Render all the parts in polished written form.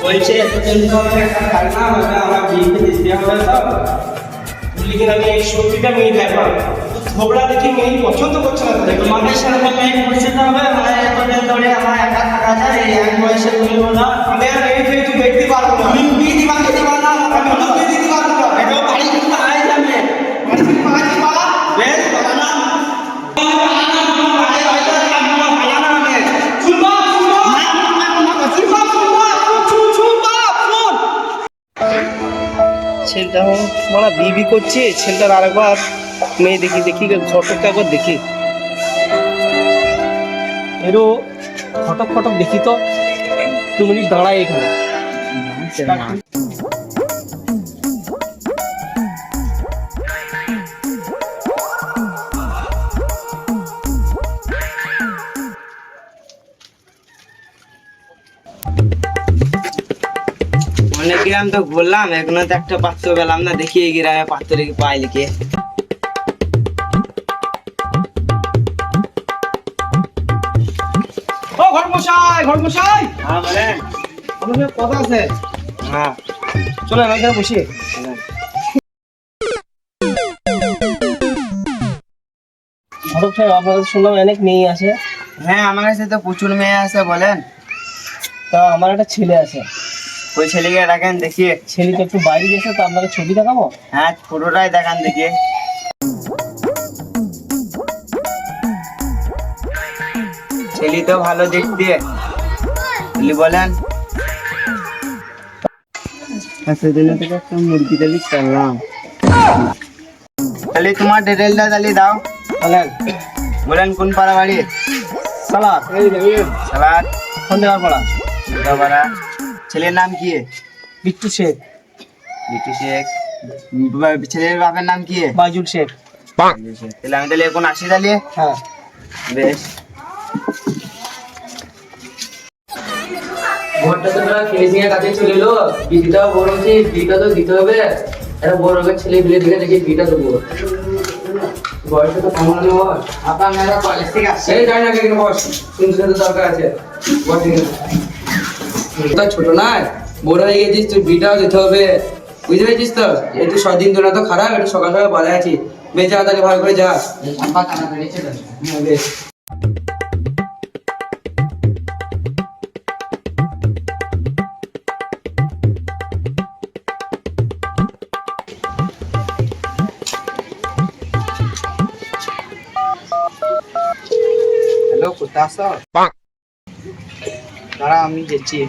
বলছে এতদিন তো একটা ধারণা মানে আমার বিয়েতে দিতে হবে তো লিখে আমি এই সত্যিটা মেয়ে দেখলাম ঝগড়া দেখি মেয়ে পছন্দ করছে না দেখো মানে সেরকম মেয়ে পরিচিত হবে মানে এতদিন ধরে আমার একা থাকা যায় এই এক বয়সে বলবো না আমি আর মেয়ে ফেয়ে তুই দেখতে পারবো না আমি বিয়ে দিবা না আমি তো বিয়ে দিতে পারবো না এটা বাড়ি কিন্তু আয় যাবে বাড়ি কিন্তু আয় দিবা বেশ বাবা না ছেলেটা মানে বিবি করছে ছেলেটার আরেকবার মেয়ে দেখি দেখি ঘটকটা একবার দেখি এরও ফটক ফটক দেখি তো 2 মিনিট দাঁড়ায় এখানে অনেক গ্রাম তো ঘুরলাম এখনো তো একটা পাত্র পেলাম না দেখি এই গ্রামে পাত্র কি পাই লিখে ও ঘরমশাই হ্যাঁ বলেন আপনার কথা আছে হ্যাঁ চলো আমি এখানে বসি ঘটক সাহেব আপনাদের শুনলাম অনেক মেয়ে আছে হ্যাঁ আমার কাছে তো প্রচুর মেয়ে আছে বলেন তা আমার একটা ছেলে আছে ওই ছেলেকে দেখান দেখি ছেলে তো একটু বাইরে গেছে তো আপনাকে ছবি দেখাবো হ্যাঁ পুরোটাই দেখান দেখি ছেলে তো ভালো দেখতে বলেন সেদিনে থেকে একটা মুরগি ডালি করলাম তাহলে তোমার ডিটেলটা তাহলে দাও বলেন বলেন কোন পাড়া বাড়ি সালাদ সালাদ সন্দেহপাড়া ছেলের নাম কি বিট্টু শেখ ছেলের বাপের নাম কি বাইজুল শেখ তাহলে আমি তাহলে এখন আসি তাহলে হ্যাঁ বেশ ঘরটা তো তোরা ফিনিশিং এর কাছে চলে এলো বিটা বড় হচ্ছে বিটা তো দিতে হবে একটা বড় লোকের ছেলে বিলে দিকে দেখি বিটা দেবো বয়সটা তো কম হলো আপনার মেয়েরা কলেজ থেকে আসছে এই যাই না কেন বস শুনতে তো দরকার আছে বস তো ছোট না বড় হয়ে গেছিস তুই বিটাও দিতে হবে বুঝতে পেরেছিস তো একটু দিন তো না তো খারাপ একটু সকাল সকাল বাজায় আছি বেঁচে তাহলে ভালো করে যাস হ্যাঁ বেশ হ্যালো কোথায় আছো দাঁড়া আমি যাচ্ছি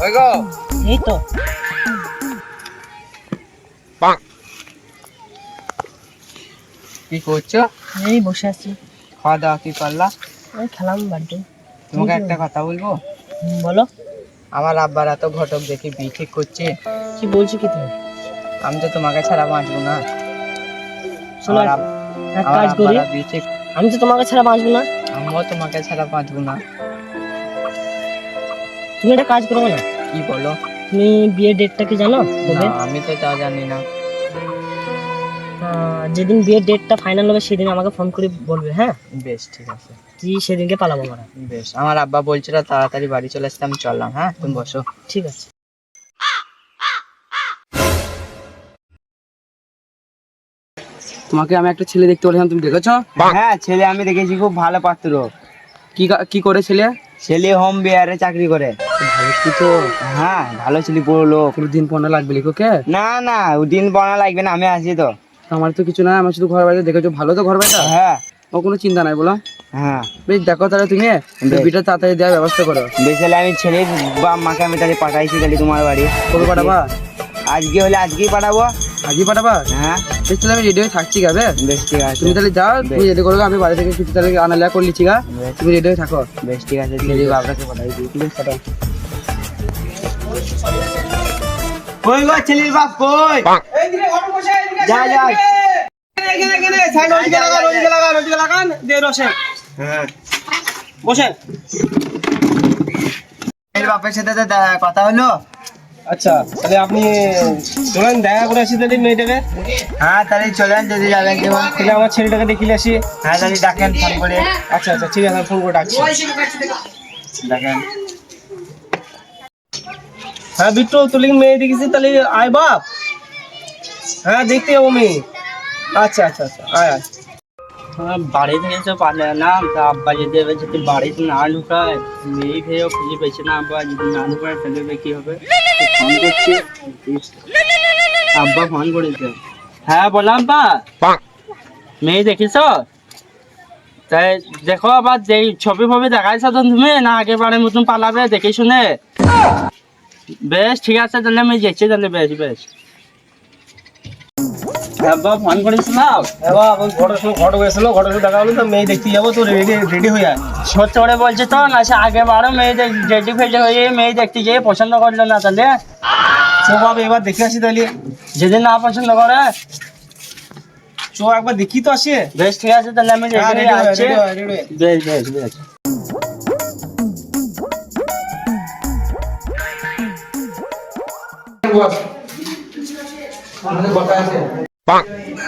ওই গো এই তো কি করছো এই বসে আছি খাওয়া দাওয়া কি করলা ওই খেলাম বাড়িতে তোমাকে একটা কথা বলবো বলো আমার আব্বার এত ঘটক দেখি বিয়ে ঠিক করছে কি বলছো কি তুমি আমি তো তোমাকে ছাড়া বাঁচবো না শোনো আমার এক কাজ করি বিয়ে ঠিক আমি তো তোমাকে ছাড়া বাঁচবো না আমিও তোমাকে ছাড়া বাঁচবো না তুমি একটা কাজ করো না কি বলো তুমি বিয়ের ডেটটা কি জানো কবে না, আমি তো তা জানি না যেদিন বিয়ের ডেটটা ফাইনাল হবে সেদিন আমাকে ফোন করে বলবে হ্যাঁ বেশ ঠিক আছে কি সেদিনকে পালাবো আমরা বেশ আমার আব্বা বলছিল তাড়াতাড়ি বাড়ি চলে আসতে আমি চললাম হ্যাঁ তুমি বসো ঠিক আছে তোমাকে আমি একটা ছেলে দেখতে বলেছিলাম তুমি দেখেছো হ্যাঁ ছেলে আমি দেখেছি খুব ভালো পাত্র কি করে ছেলে ছেলে হোম বিয়ারে চাকরি করে ভালো কি তো হ্যাঁ ভালো ছেলে বড় লোক কোনো দিন পনেরো লাগবে লিখোকে না দিন বনা লাগবে না আমি আছি তো আমার তো কিছু না আমার শুধু ঘর বাড়িতে দেখেছো ভালো তো ঘর বাড়িটা হ্যাঁ ও কোনো চিন্তা নাই বলো হ্যাঁ বেশ দেখো তাহলে তুমি বিটা তাড়াতাড়ি দেওয়ার ব্যবস্থা করো বেশ তাহলে আমি ছেলে বা মাকে আমি তাহলে পাঠাইছি তাহলে তোমার বাড়ি কবে পাঠাবা আজকে হলে আজকেই পাঠাবো আজই পাঠাবা হ্যাঁ বেশ তাহলে আমি রেডি হয়ে থাকছি গাবে বেশ ঠিক আছে তুমি তাহলে যাও তুমি রেডি করো আমি বাড়ি থেকে কিছু তাহলে আনা লেয়া করলিছি গা তুমি রেডি হয়ে থাকো বেশ ঠিক আছে ছেলে বাবরাকে পাঠাই দিই প্লিজ পাঠাও কই গো ছেলের বাপ কই এই দিকে ঘটক বসে যা এখানে সাইড রোজিকে লাগান দে রসে হ্যাঁ বসেন ছেলের বাপের সাথে তো কথা হলো আচ্ছা তাহলে আপনি চলেন দেখা করে আসি তাহলে মেয়েটাকে। হ্যাঁ তাহলে চলেন যদি যাবেন কেমন। তাহলে আমার ছেলেটাকে দেখিয়ে আসি। হ্যাঁ তাহলে ডাকেন ফোন করে। আচ্ছা আচ্ছা ঠিক আছে, আমি ফোন করে ডাকছি। ডাকেন। হ্যাঁ বিট্টু, তুই কি মেয়ে দেখেছিস? তাহলে আয় বাপ। হ্যাঁ দেখতে যাবো মেয়ে। আচ্ছা আচ্ছা আচ্ছা আয় আয়। বাড়ি থেকে তো পারলে না, তা আব্বা যদি এবার যদি বাড়িতে না ঢুকায়, মেয়ে খেয়েও খুঁজে পেয়েছে না, আব্বা যদি না ঢুকায় তাহলে কি হবে? ফোন করছি, আব্বা ফোন করেছে। হ্যাঁ বললাম বা মেয়ে দেখিস? তাই দেখো আবার যে ছবি ফবি দেখাইছ তো তুমি, না আগেবারের মতন পালাবে দেখে শুনে? বেশ ঠিক আছে তাহলে আমি যাচ্ছি তাহলে। বেশ বেশ। আব্বা ফোন করেছিলাম। এবার ঘটক গেছিল, ঘটক দেখা হলো তো মেয়ে দেখতে যাবো, তো রেডি হয়ে আয়। সত্যি করে বলছে তো, না সে আগে বারো মেয়ে রেডি ফেডি হয়ে মেয়ে দেখতে গিয়ে পছন্দ করলো না, তাহলে চো বাবা এবার দেখে আসি তাহলে। যদি না পছন্দ করে চো একবার দেখি তো আসি। বেশ ঠিক আছে তাহলে আমি হ্যাঁ, রেডি ready হয়ে, আছি। ready হয়ে, ready হয়ে। বেশ বেশ বেশ। বস আমাদের কথা আছে।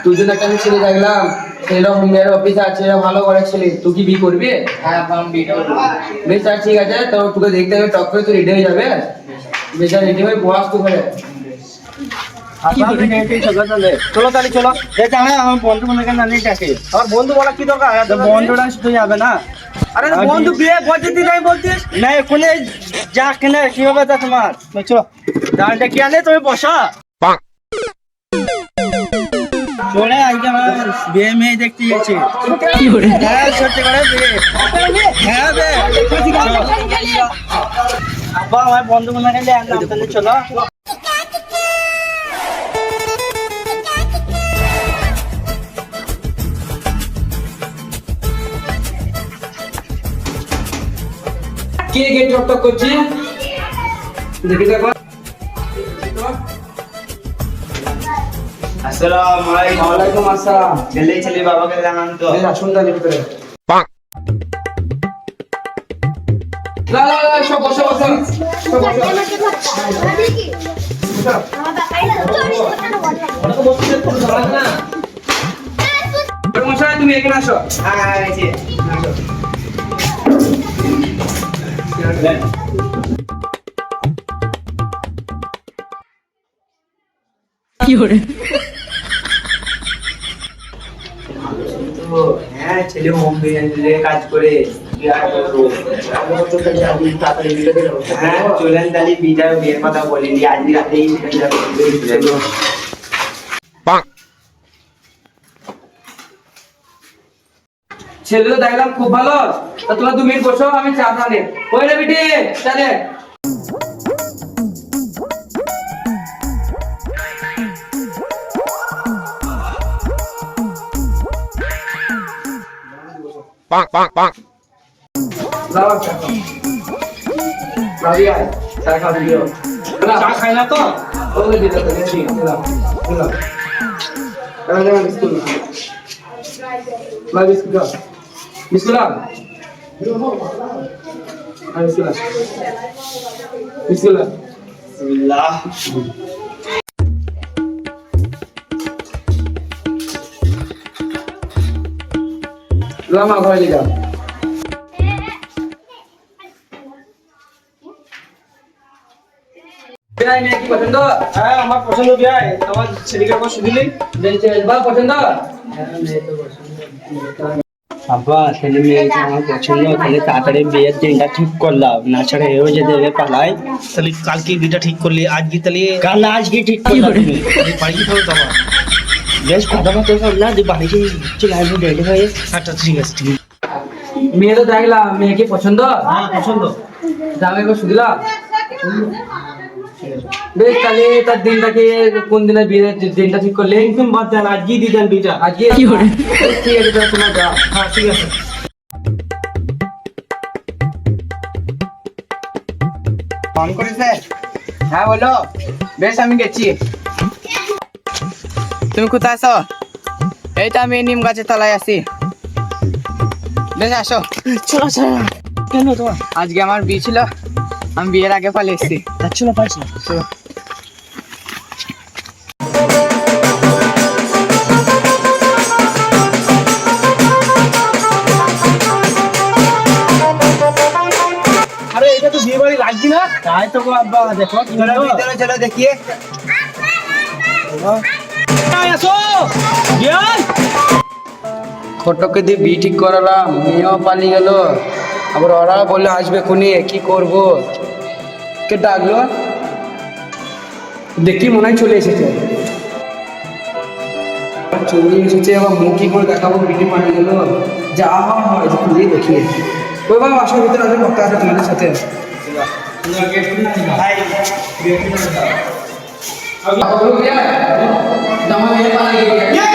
তুই যদি একটা ছেলে দেখলাম, ছেলেটা হোমগার্ড অফিসে আছে, ছেলেটা ভালো করে ছেলে, তুই কি বিয়ে করবি? হ্যাঁ আমি বিয়ে করবো। বেশ আর ঠিক আছে, তো তোকে দেখতে হবে, টক করে তুই রেডি হয়ে যাবে। বেশ রেডি হয়ে বস তুই ঘরে। চলো তাহলে চলো। আমার বন্ধু মনে কেন জানি ডাকে। আমার বন্ধু বলা কি দরকার? বন্ধুরা শুধু যাবে না? আরে বন্ধু বিয়ে বলতে নাই বলতিস না এখানে যা কেনে কি হবে তা তোমার? চলো। দাঁড়টা কি আনে তুমি বসা। চলে আজকে আমার বিয়ে মেয়ে দেখতে গেছি। হ্যাঁ সত্যি করে বিয়ে। হ্যাঁ বে আব্বা আমার বন্ধু মনে গেলে তাহলে চলো। কে গেট টক করছি দেখি তো একবার। আসসালামু আলাইকুম। ওয়ালাইকুম আসসালাম। ছেলে বাবাকে জানান তো। এই আসুন তাহলে ভিতরে। লা লা লা সব বসো বসো সব বসো। মশাই তুমি এখানে আসো। হ্যাঁ গেছি। হ্যাঁ ছেলে হোম বিজনেসে কাজ করে। হ্যাঁ চলেন তাহলে বিয়ের কথা বলিনি, আজ রাতেই ছেলে তো দেখলাম খুব ভালো, তা তোমরা 2 মিনিট বসো, আমি চা বানাই। ওই রে বিটি চলে। লাও চা। ভাবি আয় চা খাও দিও। চা খাই না তো? ওই দিতে তো দেখি লাও লাও। আরে না বিস্কুট না। লাও বিস্কুট দাও। বিস্কুট দাও। আর বিস্কুট দাও। বিস্কুট দাও। বিসমিল্লাহ। লাও মা ঘরে নিয়ে যাও। বিয়াই মেয়ে কি পছন্দ? হ্যাঁ আমার পছন্দ বিয়ে। আমার ছেলেকে একবার শুধিলি। দেখছে বা পছন্দ? আব্বা ছেলে মেয়েকে আমার পছন্দ, তাহলে তাড়াতাড়ি বিয়ের দিনটা ঠিক করলাম, না ছাড়া এও যে দেবে পালাই। তাহলে কালকে বিটা ঠিক করলি, আজকে তাহলে কাল আজকে ঠিক করলাম তুমি। বাড়ি কি হবে তোমার? বেশ কথাবার্তা করলাম যে বাড়িতে চলে আসবো রেডি হয়ে। আচ্ছা ঠিক আছে ঠিক আছে। মেয়ে তো দেখলাম, মেয়ে কি পছন্দ? হ্যাঁ পছন্দ। দামে একবার শুধিলাম। বেশ তাহলে তার দিনটাকে কোন দিনে বিয়ের দিনটা ঠিক করলে? একদম বাদ দেন, আজকেই দিয়ে দেন বিটা। আজকে কি করে? ঠিক আছে তাহলে তোমার যাও। হ্যাঁ ঠিক আছে। ফোন করেছে? হ্যাঁ বলো। বেশ আমি গেছি। তুমি কোথায় আছো? এই তো আমি নিম গাছের তলায় আছি। বেশ আসো। চলো চলো। কেন তোমার? আজকে আমার বিয়ে ছিল, আমি বিয়ের আগে পালিয়ে এসেছি। চলো পারছি। তাই তো গো আব্বা দেখো কি চলো হলো ভিতরে চলো দেখিয়ে। আসো বিয়াই ফটোকে দিয়ে বিয়ে ঠিক করালাম, মেয়েও পালিয়ে গেল, আবার ওরা বললে আসবে খুনি, কি করব? কে ডাকলো? দেখি মনে হয় চলে এসেছে। চলে এসেছে, আবার মুখি করে দেখাবো, বিটি পালিয়ে গেল, যা হয় খুঁজে দেখি। ওই বাবা আসো, ভিতরে আসবে, কথা আছে তোমাদের সাথে। জামা মেয়ে পালিয়ে গেছে।